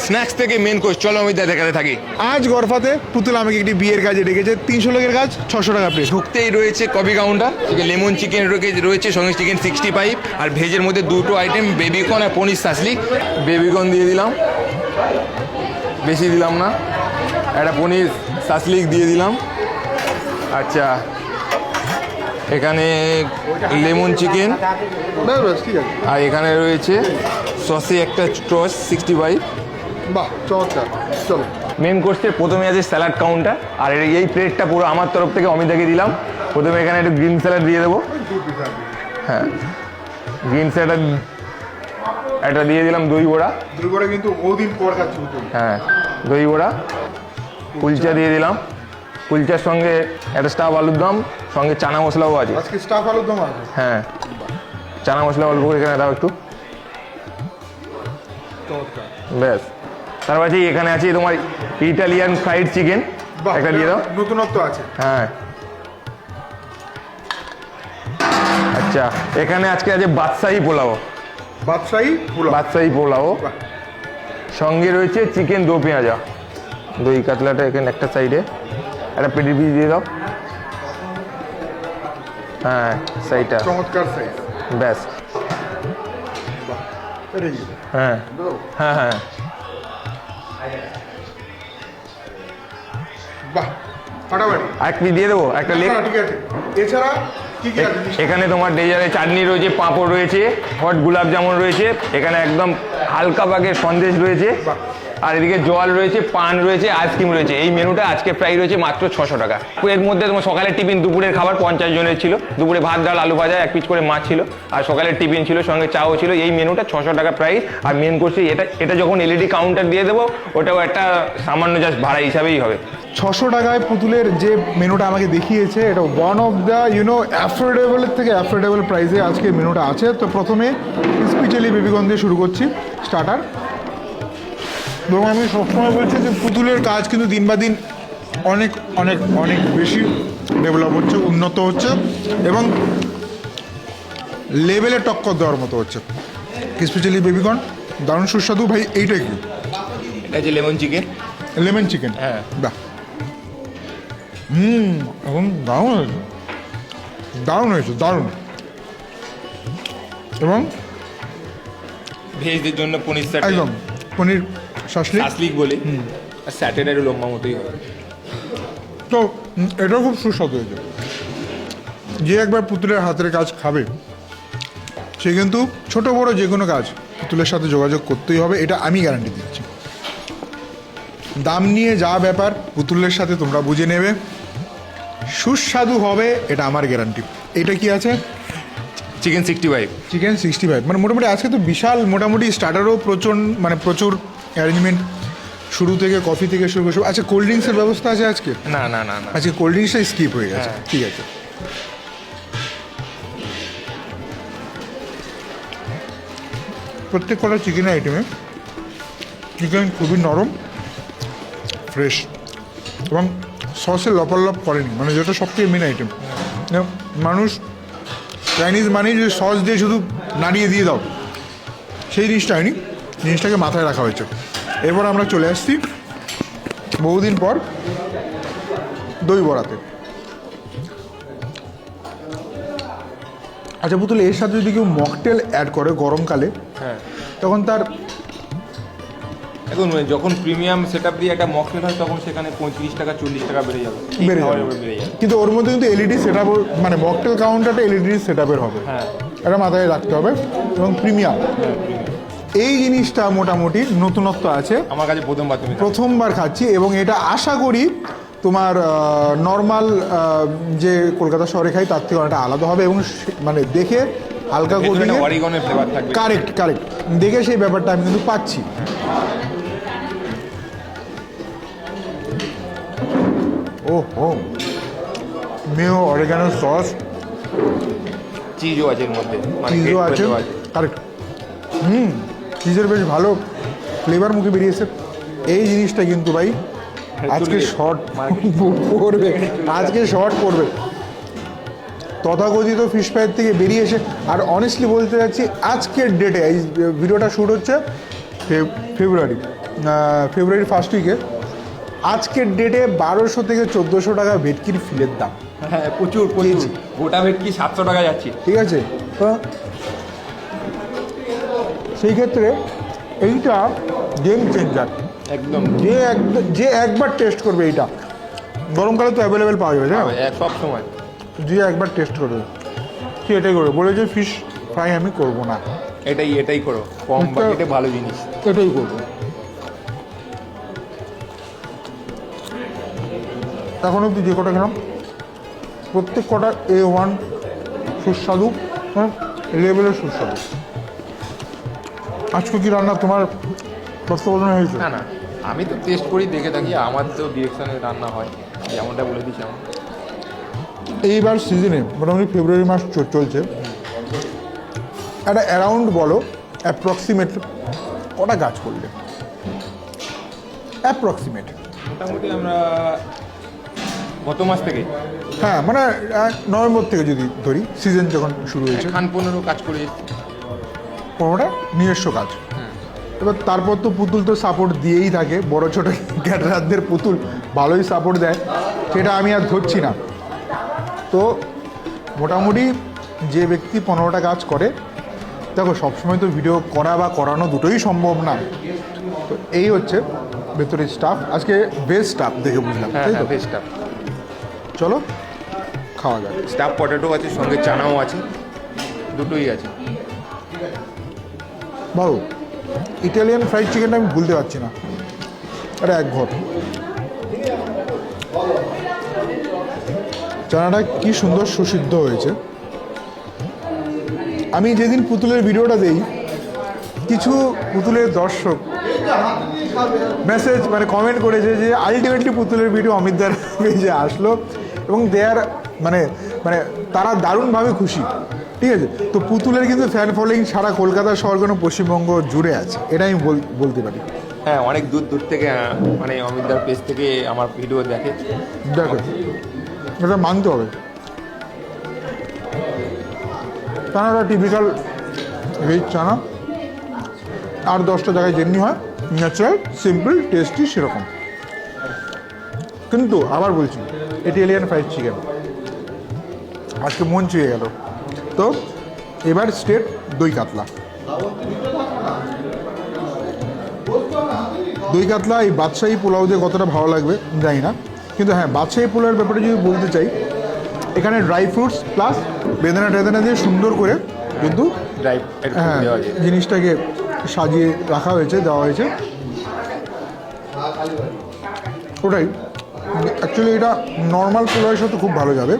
Snacks থেকে main course, চলো আমি দেখাতে থাকি। আজ গরফাতে পুতুল আমাকে একটি বিয়ের কাজে ডেকেছে, 300 লোকের কাজ, 600 টাকা প্লেট। ঢুকতেই রয়েছে কফি কাউন্টার, লেমন চিকেন রয়েছে, সঙ্গে চিকেন 65, আর ভেজের মধ্যে দুটো আইটেম, বেবিকর্ন আর পনির সাসলি। বেবিকর্ন দিয়ে দিলাম, বেশি দিলাম না, একটা পনির সাসলিক দিয়ে দিলাম। আচ্ছা, এখানে লেমন চিকেন, ঠিক আছে, আর এখানে রয়েছে সসে একটা টস 65। বাহ চমৎকার। চলো মেন কোর্সের প্রথমে আছে স্যালাড কাউন্টার, আর এই প্লেটটা পুরো আমার তরফ থেকে অমিতাকে দিলাম। প্রথমে এখানে একটু গ্রিন স্যালাড দিয়ে দেবো। হ্যাঁ, গ্রিন স্যালাড একটা দিয়ে দিলাম, দই বড়া। দই বড়া কিন্তু বহুদিন পর খাচ্ছি পুতুল। হ্যাঁ, দই বড়া, কুলচা দিয়ে দিলাম। কুলচার সঙ্গে একটা স্টাফ আলুর দম, সঙ্গে চানা মশলাও আছে। আজকে স্টাফ আলুর দম আছে। হ্যাঁ, চানা মশলা অল্প করে এখানে দাও একটু, চমৎকার। ব্যাস। তারপর আছে এখানে আছে তোমার ইটালিয়ান ফ্রাইড চিকেন, একটা দিয়ে দাও। নতুনত্ব আছে। হ্যাঁ, আচ্ছা, এখানে আজকে আছে বাদশাহী পোলাও। বাদশাহী পোলাও। বাদশাহী পোলাও, বাহ। সঙ্গে রয়েছে চিকেন দো পেঁয়াজা। দই কাতলাটা এখানে একটা সাইডে, একটা পেটি পিস দিয়ে দাও। হ্যাঁ, সাইডটা, চমৎকার সাইজ। ব্যাস। এটা কি? হ্যাঁ হ্যাঁ হ্যাঁ, বাহ ফাটাফাটি। এক পিস দিয়ে দেবো, একটা লেগ। ঠিক আছে, এছাড়া কি কি আছে? এখানে তোমার ডেজার্টে চাটনি রয়েছে, পাঁপড় রয়েছে, হট গোলাপ জামুন রয়েছে, এখানে একদম হালকা পাকের সন্দেশ রয়েছে, আর এদিকে জল রয়েছে, পান রয়েছে, আইসক্রিম রয়েছে। এই মেনুটা আজকে প্রাইস রয়েছে মাত্র 600 টাকা। এর মধ্যে তোমার সকালের টিফিন, দুপুরের খাবার 50 জনের ছিল। দুপুরে ভাত, ডাল, আলু ভাজা, এক পিস করে মাছ ছিল, আর সকালের টিফিন ছিল, সঙ্গে চাও ছিল। এই মেনুটা 600 টাকা প্রাইস। আর মেন কোর্সে এটা যখন এলইডি কাউন্টার দিয়ে দেবো, ওটাও একটা সামান্য জাস্ট ভাড়া হিসাবেই হবে। 600 টাকায় পুতুলের যে মেনুটা আমাকে দেখিয়েছে, এটা ওয়ান অফ দ্য অ্যাফোর্ডেবলের থেকে অ্যাফোর্ডেবল প্রাইসে আজকে মেনুটা আছে। তো প্রথমে ক্রিসপি চিলি বেবিকর্ন দিয়ে শুরু করছি, স্টার্টার। এবং আমি সবসময় বলছি যে পুতুলের কাজ কিন্তু দিন বা দিন অনেক অনেক অনেক বেশি ডেভেলপ হচ্ছে, উন্নত হচ্ছে, এবং লেভেলে টক্কর দেওয়ার মতো হচ্ছে। ক্রিসপি চিলি বেবিকর্ন দারুণ সুস্বাদু। ভাই এইটা কি? এটা হচ্ছে লেমন চিকেন। Lemon chicken. হ্যাঁ, বাহ, এখন দারুণ হয়েছে, দারুণ হয়েছে, দারুণ। এবং ভেজদের জন্য পনির একদম পনির সাসলিক বলে, আর স্যাটারডে লম্বা মতোই হয়। তো এটাও খুব সুস্বাদু হয়েছে। যে একবার পুতুলের হাতের কাজ খাবে, সে কিন্তু ছোট বড় যে কোনো কাজ পুতুলের সাথে যোগাযোগ করতেই হবে, এটা আমি গ্যারান্টি দিচ্ছি। দাম নিয়ে যা ব্যাপার পুতুলের সাথে তোমরা বুঝে নেবে, সুস্বাদু হবে, এটা আমার গ্যারান্টি। এটা কি আছে? চিকেন 65। চিকেন 65, মানে মোটামুটি আজকে তো বিশাল, মোটামুটি স্টার্টারও প্রচুর অ্যারেঞ্জমেন্ট, শুরু থেকে কফি থেকে শুরু করে। আচ্ছা, কোল্ড ড্রিঙ্কসের ব্যবস্থা আছে আজকে? না না না না, আজকে কোল্ড ড্রিঙ্কসটাই স্কিপ হয়ে গেছে। হ্যাঁ। ঠিক আছে, প্রত্যেক কটা চিকেন আইটেমে চিকেন খুবই নরম, ফ্রেশ, এবং সসে লপালপ করেনি, মানে যেটা সবথেকে মেন আইটেম। মানুষ চাইনিজ মানেই যে সস দিয়ে শুধু নাড়িয়ে দিয়ে দাও, সেই জিনিসটা হয়নি, জিনিসটাকে মাথায় রাখা হয়েছে। এরপর আমরা চলে আসছি বহুদিন পর দই বড়াতে। আচ্ছা পুতুল, এর সাথে যদি কেউ মকটেল অ্যাড করে গরমকালে, হ্যাঁ, তখন তার এখন যখন প্রিমিয়াম সেটআপ দিয়ে একটা মকটেল হয়, তখন সেখানে 35 টাকা 40 টাকা বেড়ে যাবে। বেড়ে যাবে। কিন্তু ওর মধ্যে কিন্তু এলইডি সেট আপ, মানে মকটেল কাউন্টারটা এলইডি সেট আপের হবে। হ্যাঁ, এটা মাথায় রাখতে হবে। এবং প্রিমিয়াম, এই জিনিসটা মোটামুটি নতুনত্ব আছে, আমার কাছে প্রথমবার খাচ্ছি। এবং এটা আশা করি তোমার নর্মাল যে কলকাতা শহরে খাই তার থেকে অনেকটা আলাদা হবে, এবং মানে দেখে হালকা কোটিং, অরিগনের ফ্লেভার থাকবে। কারেক্ট কারেক্ট, দেখে সেই ব্যাপারটা আমি কিন্তু পাচ্ছি। ও মেও, অরিগানো সস, চিজও আছে এর মধ্যে, চিজও আছে, কারেক্ট। চিজের বেশ ভালো ফ্লেভার মুখে বেরিয়েছে। এই জিনিসটা কিন্তু ভাই আজকে শর্ট পড়বে, আজকে শর্ট পড়বে। তথাকথিত ফিশ ফ্রাইয়ের থেকে বেরিয়ে এসে, আর অনেস্টলি বলতে যাচ্ছি, আজকের ডেটে এই ভিডিওটা শ্যুট হচ্ছে ফেব্রুয়ারি, ফেব্রুয়ারি ফার্স্ট উইকে আজকের ডেটে 1200 থেকে 1400 টাকা ভেটকির ফিলের দাম। হ্যাঁ প্রচুর প্রচুর, গোটা ভেটকি 700 টাকা যাচ্ছে। ঠিক আছে, তো সেই ক্ষেত্রে এইটা গেম চেঞ্জার। একদম যে একবার টেস্ট করবে এইটা, গরমকালে তো অ্যাভেলেবেল পাওয়া যাবে, তাই না? সব সময় যে একবার টেস্ট করবে সে এটাই করবে, বলে যে ফিশ ফ্রাই আমি করবো না, এটাই করো, কম এটা- বাজেটে ভালো জিনিস। এটাই করবো। এখন অব্দি যে কটা খেলাম প্রত্যেক কটা A1 সুস্বাদু, হ্যাঁ লেভেলের সুস্বাদু। আজকে কি রান্না তোমার তত্ত্বাবধানে হয়েছে? না না, আমি তো টেস্ট করি, দেখে থাকি, আমার তো ডিরেকশনে রান্না হয়, যেমনটা বলে দিচ্ছি আমার। এইবার সিজনে মোটামুটি ফেব্রুয়ারি মাস চলছে, একটা অ্যারাউন্ড বলো অ্যাপ্রক্সিমেট কটা গাছ করলে? অ্যাপ্রক্সিমেট মোটামুটি আমরা গত মাস থেকে হ্যাঁ মানে নভেম্বর থেকে যদি ধরি, সিজন যখন শুরু হয়েছে, খান 15 কাজ করে এসেছি। কোনোটা নিজস্ব কাজ। এবার তারপর তো পুতুল তো সাপোর্ট দিয়েই থাকে, বড় ছোটো ক্যাটারারদের পুতুল ভালোই সাপোর্ট দেয়, সেটা আমি আর ধরছি না। তো মোটামুটি যে ব্যক্তি 15টা কাজ করে, দেখো সবসময় তো ভিডিও করা বা করানো দুটোই সম্ভব না, তো এই হচ্ছে ভেতরের স্টাফ। আজকে বেস্ট স্টাফ দেখে বুঝলাম, হ্যাঁ তাই তো? হ্যাঁ, ভেজটা চলো খাওয়া যাক। স্টাফ পটেটো আছে, সঙ্গে চানাও আছে, দুটোই আছে। ভালো, ইটালিয়ান ফ্রাইড চিকেনটা আমি ভুলতে পারছি না, আরে এক ঘর। চানাটা কি সুন্দর সুসিদ্ধ হয়েছে। আমি যেদিন পুতুলের ভিডিওটা দেই, কিছু পুতুলের দর্শক মেসেজ মানে কমেন্ট করেছে যে আলটিমেটলি পুতুলের ভিডিও অমিতদার পেজে আসলো এবং দেয়ার মানে মানে তারা দারুণভাবে খুশি। ঠিক আছে, তো পুতুলের কিন্তু ফ্যান ফলোয়িং সারা কলকাতা শহর কোনো পশ্চিমবঙ্গ জুড়ে আছে, এটা আমি বলতে পারি। হ্যাঁ, অনেক দূর দূর থেকে মানে অমিতদার পেজ থেকে আমার ভিডিও দেখে। দেখো এটা মানতে হবে, চানাটা টিপিক্যাল ভেজ চানা, আর 10টা জায়গায় যেমনি হয় ন্যাচারাল সিম্পল টেস্টি সেরকম। কিন্তু আবার বলছি, ইটালিয়ান ফ্রাইড চিকেন আজকে মন ছুঁয়ে গেল। তো এবার স্টেট দই কাতলা। দই কাতলা এই বাদশাহী পোলাও দিয়ে কতটা ভালো লাগবে জানি না, কিন্তু হ্যাঁ বাদশাহী পোলাওয়ের ব্যাপারে যদি বলতে চাই, এখানে ড্রাই ফ্রুটস প্লাস বেদানা টেদানা দিয়ে সুন্দর করে কিন্তু ড্রাই হ্যাঁ জিনিসটাকে সাজিয়ে রাখা হয়েছে, দেওয়া হয়েছে। ওটাই অ্যাকচুয়ালি এটা নর্মাল পোলাওয়ের সাথে খুব ভালো যাবে।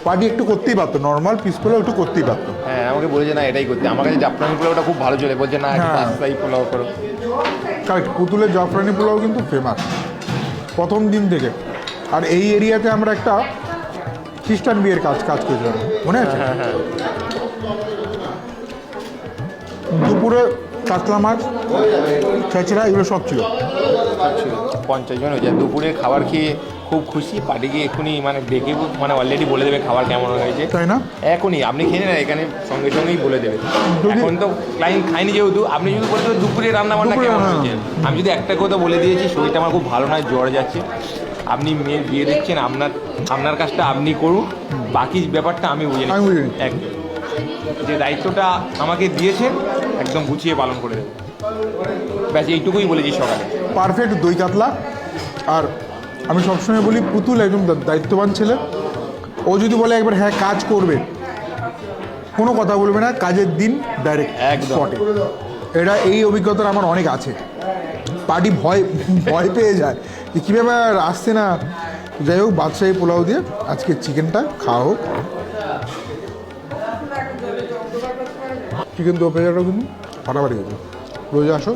পার্টি একটু করতেই পারতো, নর্মাল পিস পোলাও একটু করতেই পারতো। হ্যাঁ, আমাকে বলেছে না এটাই করতে, আমার কাছে জাফরানি পোলাওটা খুব ভালো চলে, বলছে না হ্যাঁ। বাদশাহী পোলাও করো। কারেক্ট, পুতুলের জাফরানি পোলাও কিন্তু ফেমাস প্রথম দিন থেকে। আর এই এরিয়াতে আমরা একটা খ্রিস্টান বিয়ের কাজ করেছিলাম, মনে আছে? হ্যাঁ হ্যাঁ, দুপুরে কাতলা মাছ, ছেঁচড়া এগুলো সব ছিল। 50 জন হয়ে যায়। দুপুরে খাবার খেয়ে খুব খুশি, পার্টিকে এক্ষুনি মানে ডেকে মানে অলরেডি বলে দেবে খাবার কেমন হয়েছে। তাই না? এখনই আপনি খেয়ে নেন, এখানে সঙ্গে সঙ্গেই বলে দেবে। যদি- এখন তো ক্লায়েন্ট খায়নি যেহেতু, আপনি যদি বলে দেবেন দুপুরে রান্না বান্না দুপুরে, কেমন হ্যাঁ। হয়েছে, আমি যদি একটা কথা বলে দিয়েছি শরীরটা আমার খুব ভালো নয়, জ্বর যাচ্ছে, আপনি মেয়ের বিয়ে দিচ্ছেন, আপনার কাজটা আপনি করুন, বাকি ব্যাপারটা আমি বুঝে আমি বুঝে নিচ্ছি। নিচ্ছি। একদম যে দায়িত্বটা আমাকে দিয়েছেন একদম গুছিয়ে পালন করে দেবেন, ব্যাস এইটুকুই বলেছি সকালে। পারফেক্ট দই কাতলা। আর আমি সবসময় বলি পুতুল একদম দায়িত্ববান ছেলে, ও যদি বলে একবার হ্যাঁ কাজ করবে, কোনো কথা বলবে না, কাজের দিন ডাইরেক্ট একদম। স্পটে। এটা এই অভিজ্ঞতা আমার অনেক আছে। পার্টি ভয় পেয়ে যায় যে কী ব্যাপার আসছে না। যাই হোক, বাদশাহী পোলাও দিয়ে আজকে চিকেনটা খাওয়া হোক। চিকেন দো পেঁয়াজটাও কিন্তু ফাটাফাটি হয়েছে, রোজে আসো।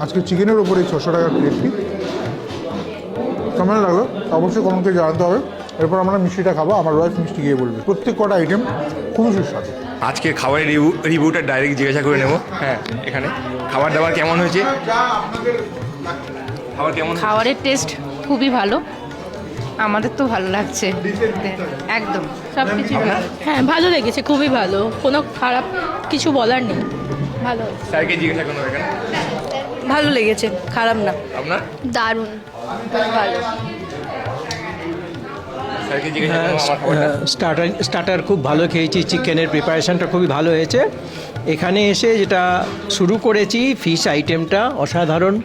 আজকে চিকেনের ওপরে 600 টাকার প্লেট ফি। কেমন লাগলো অবশ্যই কমেন্টে জানাতে হবে। এরপর আমরা মিষ্টিটা খাবো, আমার ওয়াইফ মিষ্টি গিয়ে বলবে। প্রত্যেক কটা আইটেম খুবই সুস্বাদু। আজকের খাবারের রিভিউটা ডাইরেক্ট জিজ্ঞাসা করে নেব। হ্যাঁ, এখানে খাবার দাবার কেমন হয়েছে, খাবার কেমন? খাবারের টেস্ট খুবই ভালো, আমাদের তো ভালো লাগছে একদম সব কিছু হ্যাঁ ভালো লেগেছে, খুবই ভালো, কোনো খারাপ কিছু বলার নেই, ভালো। স্যারকে জিজ্ঞাসা করুন এখানে। ভালো লেগেছে, খারাপ না। আপনার দারুণ, ভালো। স্যারকে জিজ্ঞাসা করুন আমার খাবারটা। স্টার্টার খুব ভালো খেয়েছি, চিকেনের প্রিপারেশনটা খুবই ভালো হয়েছে। এখানে এসে যেটা শুরু করেছি ফিশ আইটেমটা অসাধারণ,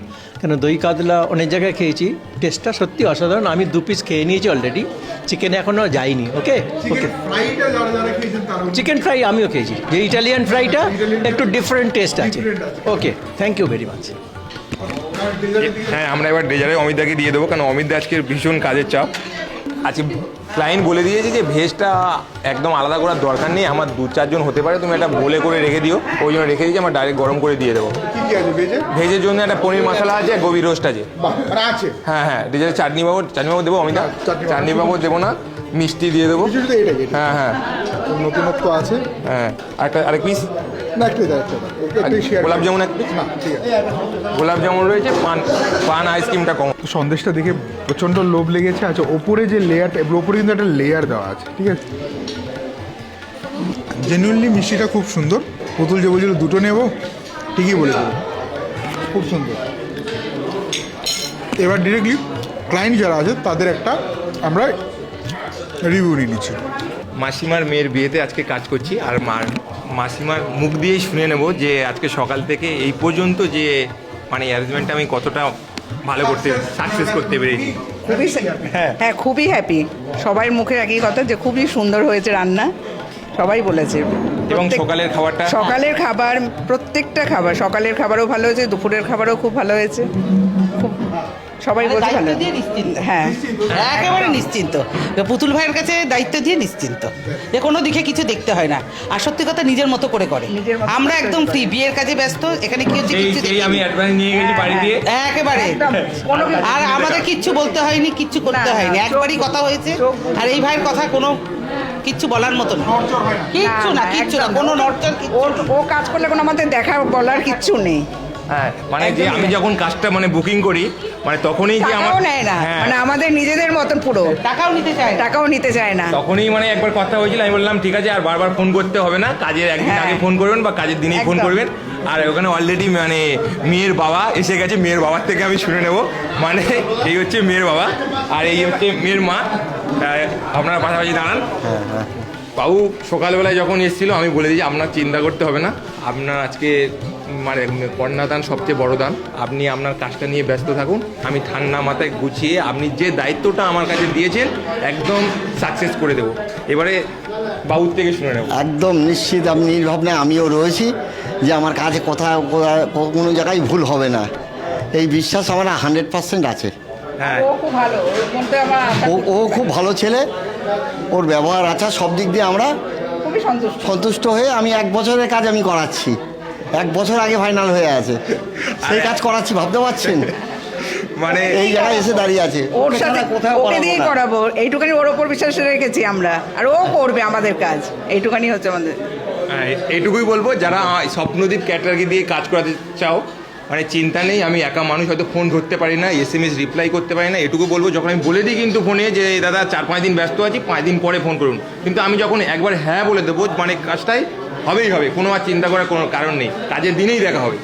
কেন দই কাতলা অনেক জায়গায় খেয়েছি, টেস্টটা সত্যি অসাধারণ। আমি 2 পিস খেয়ে নিয়েছি অলরেডি, চিকেনে এখনও যাইনি। ওকে ওকে, চিকেন ফ্রাই আমিও খেয়েছি, যে ইটালিয়ান ফ্রাইটা একটু ডিফারেন্ট টেস্ট আছে। ওকে, থ্যাংক ইউ ভেরি মাচ। হ্যাঁ, আমরা এবার ডেজারে অমিতদাকে দিয়ে দেবো, কারণ অমিতদা আজকের ভীষণ কাজের চাপ আজকে। ক্লায়েন্ট বলে দিয়েছে যে ভেজটা একদম আলাদা করার দরকার নেই, আমার 2-4 জন হতে পারে, তুমি একটা বলে করে রেখে দিও। ওই জন্য রেখে দিয়েছি, আমার ডাইরেক্ট গরম করে দিয়ে দেবো। ভেজের জন্য একটা পনির মশলা আছে, গোবি রোস্ট আছে। হ্যাঁ হ্যাঁ, ডেজারে চাটনি বাবু দেবো অমিতা? চাটনি বাবু দেবো না, মিষ্টি দিয়ে দেবো। হ্যাঁ হ্যাঁ নতুনত্ব আছে। হ্যাঁ, আরেক পিস না, একটু গোলাপ জামুন, এক পিস গোলাপ জামুন রয়েছে, পান আইসক্রিমটা কম। সন্দেশটা দেখে প্রচণ্ড লোভ লেগেছে। আচ্ছা, ওপরে যে লেয়ারটা, ওপরে কিন্তু একটা লেয়ার দেওয়া আছে, ঠিক আছে। জেনুইনলি মিষ্টিটা খুব সুন্দর। পুতুল যে বলছিল দুটো নেব, ঠিকই বলেছিল, খুব সুন্দর। এবার ডিরেক্টলি ক্লায়েন্ট যারা আছে তাদের একটা আমরা রিভিউ নিয়ে নিচ্ছি। মাসিমার মেয়ের বিয়েতে আজকে কাজ করছি, আর মাসিমার মুখ দিয়েই শুনে নেব যে আজকে সকাল থেকে এই পর্যন্ত যে মানে অ্যারেঞ্জমেন্টটা আমি কতটা ভালো করতে সাকসেস করতে পেরেছি। খুবই হ্যাঁ, খুবই হ্যাপি। সবার মুখে একই কথা যে খুবই সুন্দর হয়েছে রান্না, সবাই বলেছে। এবং সকালের খাবারটা, সকালের খাবার, প্রত্যেকটা খাবার, সকালের খাবারও ভালো হয়েছে, দুপুরের খাবারও খুব ভালো হয়েছে। খুব সবাই বলছে ভালো। হ্যাঁ, একেবারে নিশ্চিন্ত, পুতুল ভাইয়ের কাছে দায়িত্ব দিয়ে নিশ্চিন্ত, যে কোনো দিকে কিছু দেখতে হয় না, আর সত্যি কথা নিজের মতো করে করে। নিজের মতো আমরা করে একদম ফ্রি, বিয়ের কাজে ব্যস্ত, এখানে কি হচ্ছে কিছু এই আমি অ্যাডভান্স নিয়ে গেছি বাড়ি দিয়ে। একেবারে, আর আমাদের কিচ্ছু বলতে হয়নি, কিচ্ছু করতে হয়নি, একবারই কথা হয়েছে। আর এই ভাইয়ের কথা কোনো কিচ্ছু বলার মতো না, কিচ্ছু না, কিচ্ছু না, কোনো নড়চড়, ও কাজ করলে কোনো আমাদের দেখা বলার কিচ্ছু নেই। হ্যাঁ, মানে যে আমি যখন কাজটা মানে বুকিং করি, মানে তখনই যে আমার টাকাও নেয় না, হ্যাঁ, মানে আমাদের নিজেদের মতন পুরো। টাকাও নিতে চায় না। টাকাও নিতে চায় না। তখনই মানে একবার কথা হয়েছিল, আমি বললাম ঠিক আছে, আর বারবার ফোন করতে হবে না, কাজের একদিন হ্যাঁ। আগে ফোন করবেন বা কাজের দিনেই ফোন একদম। করবেন। আর ওখানে অলরেডি মানে মেয়ের বাবা এসে গেছে, মেয়ের বাবার থেকে আমি শুনে নেব। মানে এই হচ্ছে মেয়ের বাবা, আর এই হচ্ছে মেয়ের মা। আপনারা পাশাপাশি দাঁড়ান। বাবু সকালবেলায় যখন এসেছিল আমি বলে দিয়েছি আপনার চিন্তা করতে হবে না, আপনার আজকে মানে কন্যাদান সবচেয়ে বড় দান, আপনি আপনার কাজটা নিয়ে ব্যস্ত থাকুন, আমি ঠান্ডা মাথায় গুছিয়ে আপনি যে দায়িত্বটা আমার কাছে দিয়েছেন একদম সাকসেস করে দেবো। এবারে বাবুর থেকে শুনে নেব। একদম নিশ্চিত, আমি নির্ভাবনায় আমিও রয়েছি যে আমার কাজে কোনো জায়গায় ভুল হবে না, এই বিশ্বাস আমার 100% আছে। হ্যাঁ, ও খুব ভালো, ওর মধ্যে ও খুব ভালো ছেলে, ওর ব্যবহার আচার সব দিক দিয়ে আমরা খুবই সন্তুষ্ট। সন্তুষ্ট হয়ে আমি 1 বছরের কাজ আমি করাচ্ছি, 1 বছর আগে ফাইনাল হয়ে আছে, সেই কাজ করাচ্ছি, ভাবতে পারছেন? মানে এই জায়গায় এসে দাঁড়িয়ে আছে, ওর ওকে সাথে ছাড়া কোথাও ওকে করাবো দিয়েই না। করাবো, এইটুখানি ওর ওপর বিশ্বাস রেখেছি আমরা, আর ও করবে আমাদের কাজ, এইটুখানি হচ্ছে আমাদের। এইটুকুই বলবো, যারা স্বপ্নদীপ ক্যাটারারকে দিয়ে কাজ করাতে চাও, মানে চিন্তা নেই, আমি একা মানুষ, হয়তো ফোন ধরতে পারি না, SMS রিপ্লাই করতে পারি না, এটুকু বলবো যখন আমি বলে দিই কিন্তু ফোনে যে দাদা 4-5 দিন ব্যস্ত আছি, 5 দিন পরে ফোন করুন, কিন্তু আমি যখন একবার হ্যাঁ বলে দেবো মানে কাজটাই হবেই হবে, কোনো আর চিন্তা করার কোনো কারণ নেই, কাজের দিনেই দেখা হবে।